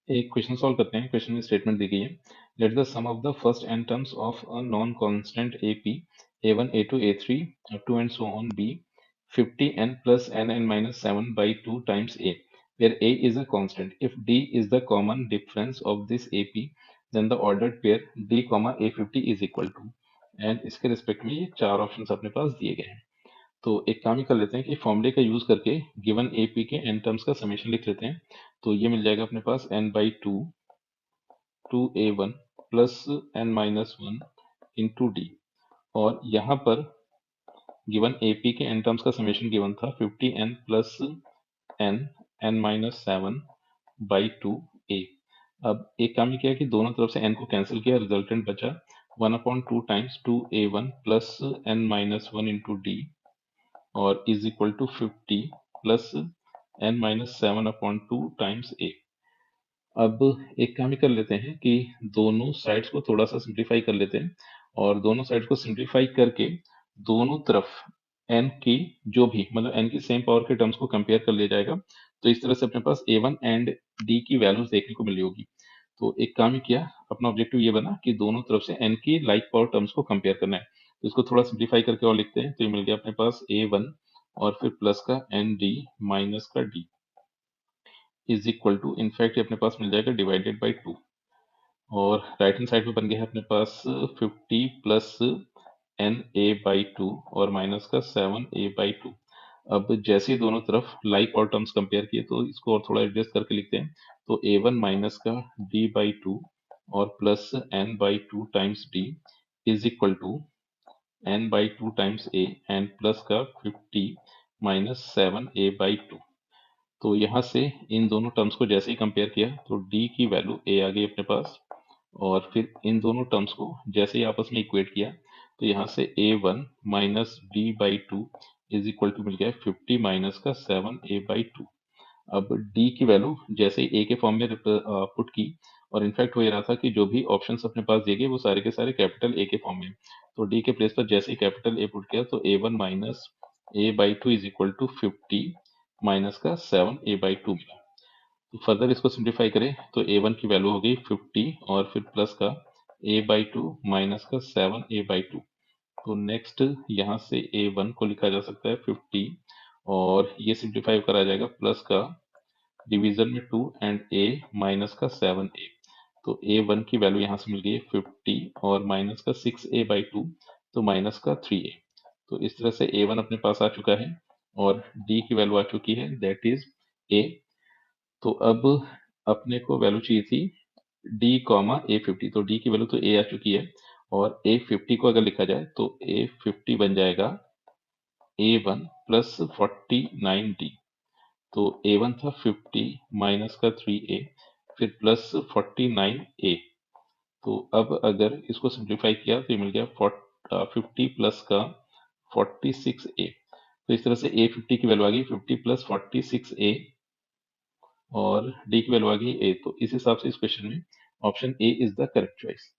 एक question solve करते हैं। क्वेश्चन में स्टेटमेंट दी गई है, let the sum of the first n terms of a non constant a a1 a2 a3 up to and so on b 50n plus n minus 7 by 2 times a where a is a constant. If d is the common difference of this ap, then the ordered pair d comma a50 is equal to, and इसके respect में ये चार options अपने पास दिए गए हैं। तो एक काम ही कर लेते हैं कि फॉर्मूले का यूज करके गिवन एपी के एन टर्म्स का समेशन लिख लेते हैं। तो ये मिल जाएगा अपने पास n by two two a one plus n minus one into d, और यहाँ पर गिवन एपी के एन टर्म्स का समेशन गिवन था 50n plus n n minus seven by two a. अब एक काम ही किया कि दोनों तरफ से n को कैंसिल किया, रिजल्टेंट बचा 1/2 times two a one plus n minus one into d और is equal to 50 plus n minus seven upon two times a. अब एक काम ही कर लेते हैं कि दोनों साइड्स को थोड़ा सा सिंप्लीफाई कर लेते हैं, और दोनों साइड्स को सिंप्लीफाई करके दोनों तरफ n की जो भी मतलब n की सेम पावर के टर्म्स को कंपेयर कर लिया जाएगा। तो इस तरह से अपने पास a1 एंड d की वैल्यूज देखने को मिली होगी। तो एक काम ही किया, अपना ऑब्जेक्टिव ये बना कि दोनों तरफ से n की लाइक पावर टर्म्स को कंपेयर करना है। तो इसको थोड़ा सिंप्लीफाई करके और लिखते हैं, तो ये मिल गया अपने पास a1 और फिर प्लस का एन डी माइनस का d is equal to, in fact ये अपने पास मिल जाएगा डिवाइडेड बाई टू, और राइट हैंड साइड में बन गया है अपने पास 50 plus n a by two और माइनस का 7a/2। अब जैसे ही दोनों तरफ लाइक और टर्म्स कंपेयर किए तो इसको और थोड़ा एडजस्ट करके लिखते हैं। तो a1 माइनस का d/2 और plus n/2 times d is equal to n/2 times a and plus का 50 माइनस 7a/2। तो यहाँ से इन दोनों टर्म्स को जैसे ही कंपेयर किया तो d की वैल्यू a आ गई अपने पास, और फिर इन दोनों टर्म्स को जैसे ही आपस में इक्वेट किया तो यहाँ से a1 minus d/2 is equal to मिल गया 50 माइनस का 7a/2। अब d की वैल्यू जैसे ही a के फॉर्म में पुट की, और इनफैक्ट हो ये रहा था कि जो भी ऑप्शंस अपने पास दिए गए वो सारे के सारे कैपिटल A के फॉर्म में, तो d के प्लेस पर जैसे ही कैपिटल A पुट किया तो a1 minus a/2 is equal to 50 minus का 7a/2 मिला। तो फर्दर इसको सिंप्लीफाई करें तो a1 की वैल्यू हो गई 50 और फिर प्लस का a/2 माइनस का 7a/2। तो नेक्स्ट यहाँ से a1 को लिखा जा सकता है 50, और ये सिंप्लीफाई होकर आ जाएगा प्लस का डिवीजन में 2 एंड a माइनस का 7a। तो a1 की वैल्यू यहाँ से मिल गई 50 और माइनस का 6a/2, तो माइनस का 3a। तो इस तरह से a1 अपने पास आ चुका है और d की वैल्यू आ चुकी है, दैट इज a। तो अब अपने को वैल्यू चाहिए थी d कॉमा a50, तो d की वैल्यू तो a आ चुकी है, और a50 को अगर लिखा जाए तो a50 बन जाएगा a1 प्लस 49d। तो a1 था 50 माइनस का 3a फिर प्लस 49a। तो अब अगर इसको सिंप्लीफाई किया तो ये मिल गया 50 प्लस का 46a। तो इस तरह से a50 की वैल्यू आ गई 50 प्लस 46a और d की वैल्यू आ गई a। तो इस हिसाब से इस क्वेश्चन में option A is the correct choice.